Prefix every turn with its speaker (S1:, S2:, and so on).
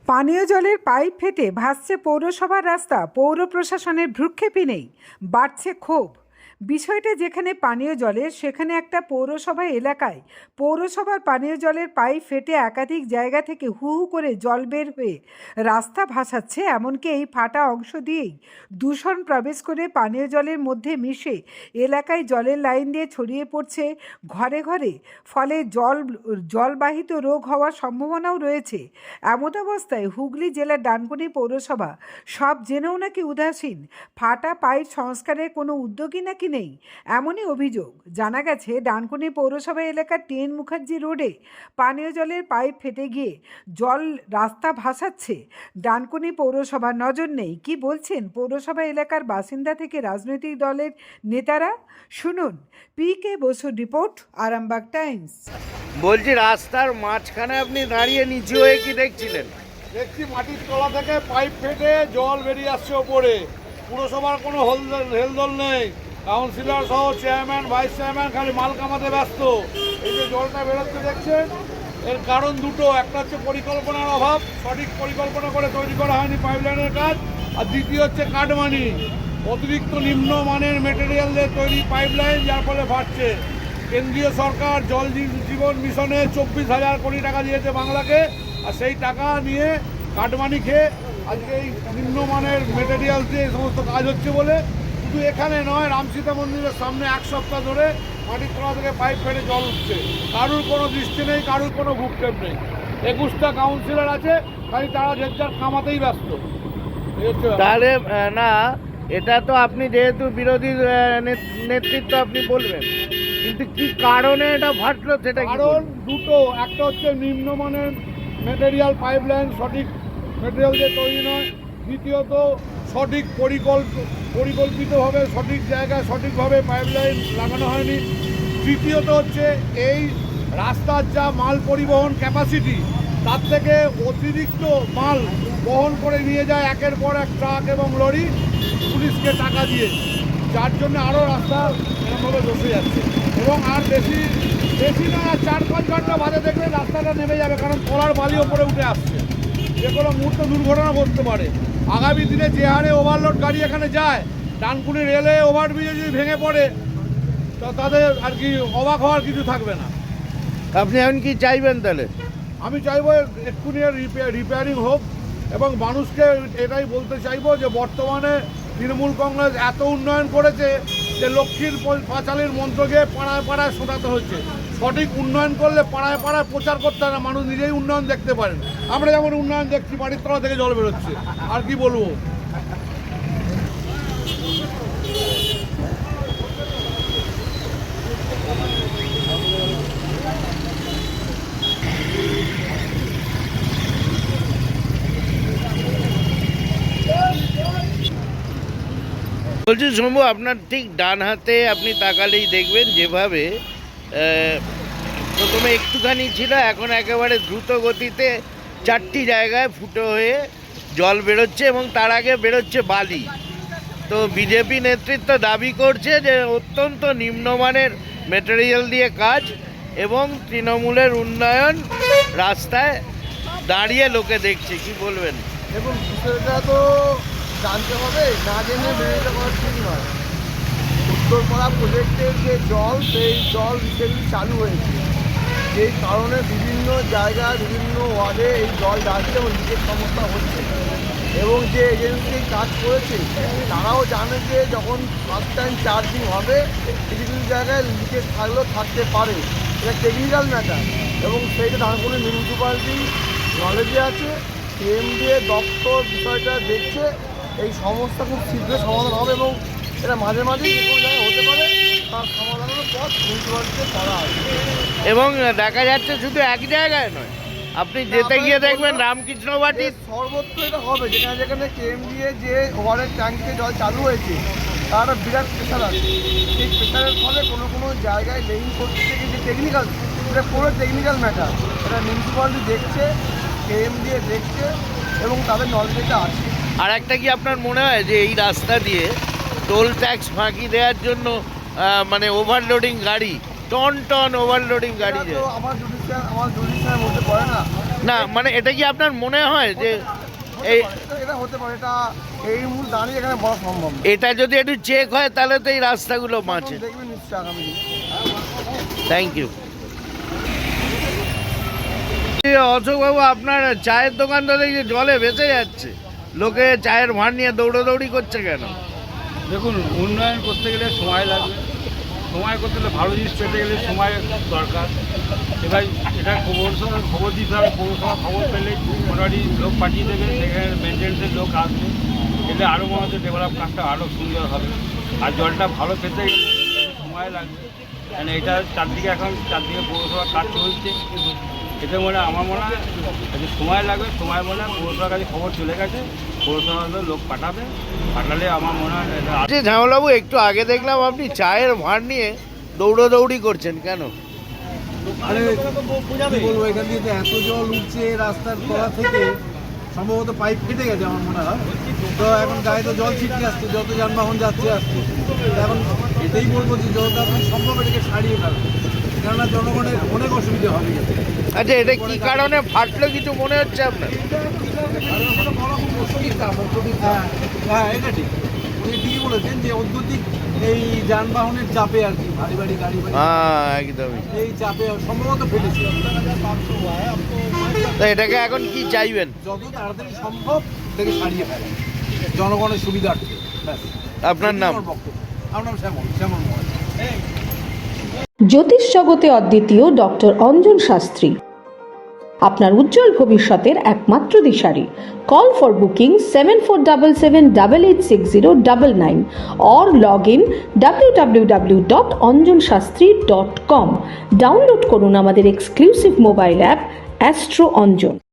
S1: পানীয় জলের পাইপ ফেটে ভাসছে পৌরসভার রাস্তা, পৌর প্রশাসনের ভ্রুক্ষেপই নেই, বাড়ছে ক্ষোভ। বিষয়টা যেখানে পানীয় জলের, সেখানে একটা পৌরসভা এলাকায় পৌরসভার পানীয় জলের পাইপ ফেটে একাধিক জায়গা থেকে হু হু করে জল বের হয়ে রাস্তা ভাসাচ্ছে। এমনকি এই ফাটা অংশ দিয়েই দূষণ প্রবেশ করে পানীয় জলের মধ্যে মিশে এলাকায় জলের লাইন দিয়ে ছড়িয়ে পড়ছে ঘরে ঘরে। ফলে জলবাহিত রোগ হওয়ার সম্ভাবনাও রয়েছে। এমত অবস্থায় হুগলি জেলার ডানকুনি পৌরসভা সব জেনেও নাকি উদাসীন, ফাটা পাইপ সংস্কারের কোনো উদ্যোগই নাকি নেই, এমনই অভিযোগ। জানা গেছে ডানকুনি পৌরসভা এলাকার টিএন মুখার্জি রোডে পানীয় জলের পাইপ ফেটে গিয়ে জল রাস্তা ভাসাচ্ছে। ডানকুনি পৌরসভার নজর নেই। কি বলছেন পৌরসভা এলাকার বাসিন্দা থেকে রাজনৈতিক দলের নেতারা, শুনুন। PK বসুর রিপোর্ট, আরামবাগ টাইমস।
S2: বলছি, রাস্তার মাঝখানে আপনি দাঁড়িয়ে নিচু হয়ে কি দেখছিলেন?
S3: দেখছি মাটির তলা থেকে পাইপ ফেটে জল বেরিয়ে আসছে ওপরে। পুরসভার কোনো হেলদোল নেই, কাউন্সিলর সহ চেয়ারম্যান ভাইস চেয়ারম্যান খালি মাল কামাতে ব্যস্ত। এই যে জলটা বেরোচ্ছে দেখছেন, এর কারণ দুটো। একটা হচ্ছে পরিকল্পনার অভাব, সঠিক পরিকল্পনা করে তৈরি করা হয়নি পাইপলাইনের কাজ। আর দ্বিতীয় হচ্ছে কাটমানি, অতিরিক্ত নিম্নমানের মেটেরিয়াল দিয়ে তৈরি পাইপলাইন, যার ফলে ফাটছে। কেন্দ্রীয় সরকার জল জীবন মিশনে 24,000 কোটি টাকা দিয়েছে বাংলাকে, আর সেই টাকা নিয়ে কাটমানি খেয়ে আজকে এই নিম্নমানের মেটেরিয়াল দিয়ে এই সমস্ত কাজ হচ্ছে বলে। শুধু এখানে নয়, রামসীতা মন্দিরের সামনে 1 সপ্তাহ ধরে মাটির তলা থেকে পাইপ ফেটে জল উঠছে। কারুর কোনো দৃষ্টি নেই, কারুর কোনো ভূক্ষেপ নেই। 21টা কাউন্সিলর আছে, খালি তারা যে যার কামাতেই ব্যস্ত।
S2: তাহলে না, এটা তো আপনি যেহেতু বিরোধী নেতৃত্ব আপনি বলবেন, কিন্তু কি কারণে এটা ফাটলো সেটা
S3: কারণ দুটো। একটা হচ্ছে নিম্নমানের মেটেরিয়াল পাইপলাইন সঠিক মেটেরিয়াল দিয়ে তৈরি নয়। দ্বিতীয়ত সঠিক পরিকল্পিতভাবে সঠিক জায়গায় সঠিকভাবে পাইপলাইন লাগানো হয়নি। তৃতীয়ত হচ্ছে এই রাস্তার যা মাল পরিবহন ক্যাপাসিটি, তার থেকে অতিরিক্ত মাল বহন করে নিয়ে যায় একের পর এক ট্রাক এবং লরি পুলিশকে টাকা দিয়ে, যার জন্য আরও রাস্তা এরকমভাবে বসে যাচ্ছে। এবং আর বেশি না, 4-5 ঘন্টা বাদে দেখলে রাস্তাটা নেমে যাবে, কারণ তলার বালি ওপরে উঠে আসছে। যে কোনো মুহূর্তে দুর্ঘটনা ঘটতে পারে। আগামী দিনে যে হারে ওভারলোড গাড়ি এখানে যায়, ডানকুনি রেলে ওভারব্রিজে যদি ভেঙে পড়ে, তো তাদের আর কি অবাক হওয়ার কিছু থাকবে না।
S2: আপনি এখন কি চাইবেন তাহলে?
S3: আমি চাইবো এক্ষুনি রিপেয়ারিং হোক, এবং মানুষকে এটাই বলতে চাইবো যে বর্তমানে তৃণমূল কংগ্রেস এত উন্নয়ন করেছে যে লক্ষ্মীর পাঁচালির মন্ত্র গিয়ে পাড়ায় পাড়ায় শোনাতে হচ্ছে। সঠিক উন্নয়ন করলে পাড়ায় পাড়ায় প্রচার করতে হয় না, মানুষ নিজেই উন্নয়ন দেখতে পারেন। আমরা যেমন উন্নয়ন দেখছি, বাড়ির তলা থেকে জল বেরোচ্ছে, আর কি বলবো।
S2: বলছি শম্ভু, আপনার ঠিক ডান হাতে আপনি তাকালেই দেখবেন যেভাবে প্রথমে একটুখানি ছিল, এখন একেবারে দ্রুত গতিতে 4টি জায়গায় ফুটো হয়ে জল বেরোচ্ছে, এবং তার আগে বেরোচ্ছে বালি। তো বিজেপি নেতৃত্ব দাবি করছে যে অত্যন্ত নিম্নমানের মেটেরিয়াল দিয়ে কাজ, এবং তৃণমূলের উন্নয়ন রাস্তায় দাঁড়িয়ে লোকে দেখছে। কি বলবেন?
S4: দেখুন, বিষয়টা তো জানতে হবে, না জেনে মেয়েটা করা ঠিক নয়। উত্তরপাড়া প্রজেক্টের যে জল, সেই জল রিসেন্টলি চালু হয়েছে, যেই কারণে বিভিন্ন জায়গায় বিভিন্ন ওয়ার্ডে এই জল যাচ্ছে এবং লিকের সমস্যা হচ্ছে। এবং যে এজেন্সি কাজ করেছে তারাও জানে যে যখন ফার্স্ট টাইম চার্জিং হবে, কিছু কিছু জায়গায় লিকেজ থাকলেও থাকতে পারে, এটা টেকনিক্যাল ম্যাটার। এবং সেইটা ধানকুনি মিউনিসিপ্যালিটি নলেজে আছে, CMDA দপ্তর বিষয়টা দেখছে। এই সমস্যা খুব শীঘ্র সমাধান হবে, এবং এটা মাঝে মাঝে যে কোনো জায়গায় হতে পারে, তার সমাধানের পথ মিউনিসিপ্যালিটিতে করা আছে।
S2: এবং দেখা যাচ্ছে শুধু এক জায়গায় নয়, আপনি যেতে গিয়ে দেখবেন রামকৃষ্ণ বাটির
S4: সর্বত্র এটা হবে। যেখানে যেখানে KMDA যে ওয়ারের ট্যাঙ্কে জল চালু হয়েছে, তার একটা বিরাট প্রেশার আছে। সেই প্রেশারের ফলে কোনো কোনো জায়গায় লেইন করতে থেকে যে টেকনিক্যাল, এটা পুরো টেকনিক্যাল ম্যাটার। এটা মিউনিসিপ্যালিটি দেখছে, KMDA দেখছে, এবং তাদের নলেজটা আছে।
S2: আর একটা কি আপনার মনে হয় যে এই রাস্তা দিয়ে টোল ট্যাক্স ফাঁকি দেওয়ার জন্য মানে ওভারলোডিং গাড়ি টন টন ওভারলোডিং গাড়ি
S4: এটা
S2: যায়।
S4: তো আমার জুডিশিয়ার মধ্যে পড়ে না।
S2: না মানে এটা কি আপনার মনে হয় যে এই
S4: এটা হতে পারে, এটা এই মুহূর্তে দাঁড়িয়ে এখানে বলা সম্ভব না।
S2: এটা যদি একটু চেক হয় তাহলে তো এই রাস্তাগুলো বাঁচে।
S4: দেখবেন নিশ্চয়ই আগামী দিন।
S2: Thank you. অশোকবাবু, আপনার চায়ের দোকান তো দেখি জলে ভেসে যাচ্ছে, লোকে চায়ের ভাঁড় নিয়ে দৌড়োদৌড়ি করছে কেন?
S3: দেখুন, উন্নয়ন করতে গেলে সময় লাগবে, সময় করতে গেলে ভালো জিনিস পেতে গেলে সময় দরকার। এবার এটা খবর দিতে হবে, পৌরসভা খবর পেলে মোটামুটি লোক পাঠিয়ে দেবে, সেখানে মেনটেন্সের লোক আসবে, এলে আরও মনে হচ্ছে ডেভেলপ কাজটা আরও সুন্দর হবে। আর জলটা ভালো পেতে গেলে সময় লাগবে, কেন এটা চারদিকে পৌরসভার কাজ চলছে। এতে আমার মনে হয় যে সময় লাগবে, সময় মনে হয় পৌরসভার কাছে খবর চলে গেছে, পৌরসভা লোক পাঠালে আমার মনে হয় এটা।
S2: যে ঝামেলাবু, একটু আগে দেখলাম আপনি চায়ের ভাঁড় নিয়ে দৌড়োদৌড়ি করছেন কেন?
S5: আরে কি বলবো, এখান দিয়ে তো এত জল উঠছে রাস্তার তলা থেকে, সম্ভবত পাইপ ফেটে গেছে আমার মনে হয়। তো এখন গায়ে তো জল ছিটকে আসছে, যত যানবাহন যাচ্ছে আসছে। এখন এটাই বলবো যে যত আপনি সম্ভব এটাকে সারিয়ে ফেলবেন, কেননা জনগণের অনেক অসুবিধা হবে।
S2: আচ্ছা, এটা কি কারণে ফাটলো কিছু মনে হচ্ছে আপনার?
S5: হ্যাঁ, এটা ঠিক, উনি ঠিকই বলেছেন যে অত্যধিক এই যানবাহনের চাপে আর কি, ভারী ভারী গাড়ি
S2: হ্যাঁ, একদমই।
S5: এই চাপে সম্ভবত ফেলেছে।
S2: তো এটাকে এখন কি চাইবেন?
S5: যত তাড়াতাড়ি সম্ভব এটাকে সারিয়ে ফেলা জনগণের সুবিধার্থে। ব্যাস,
S2: আপনার নাম?
S5: আমার বক্তব্য। আমার নাম শ্যামল মহারাজ।
S6: জ্যোতিষ জগতে অদ্বিতীয় ডক্টর অঞ্জন শাস্ত্রী, আপনার উজ্জ্বল ভবিষ্যতের একমাত্র দিশারি। Call for booking 7477886099 or log in www.anjanshastri.com। Download করুন আমাদের exclusive mobile app astro Anjan.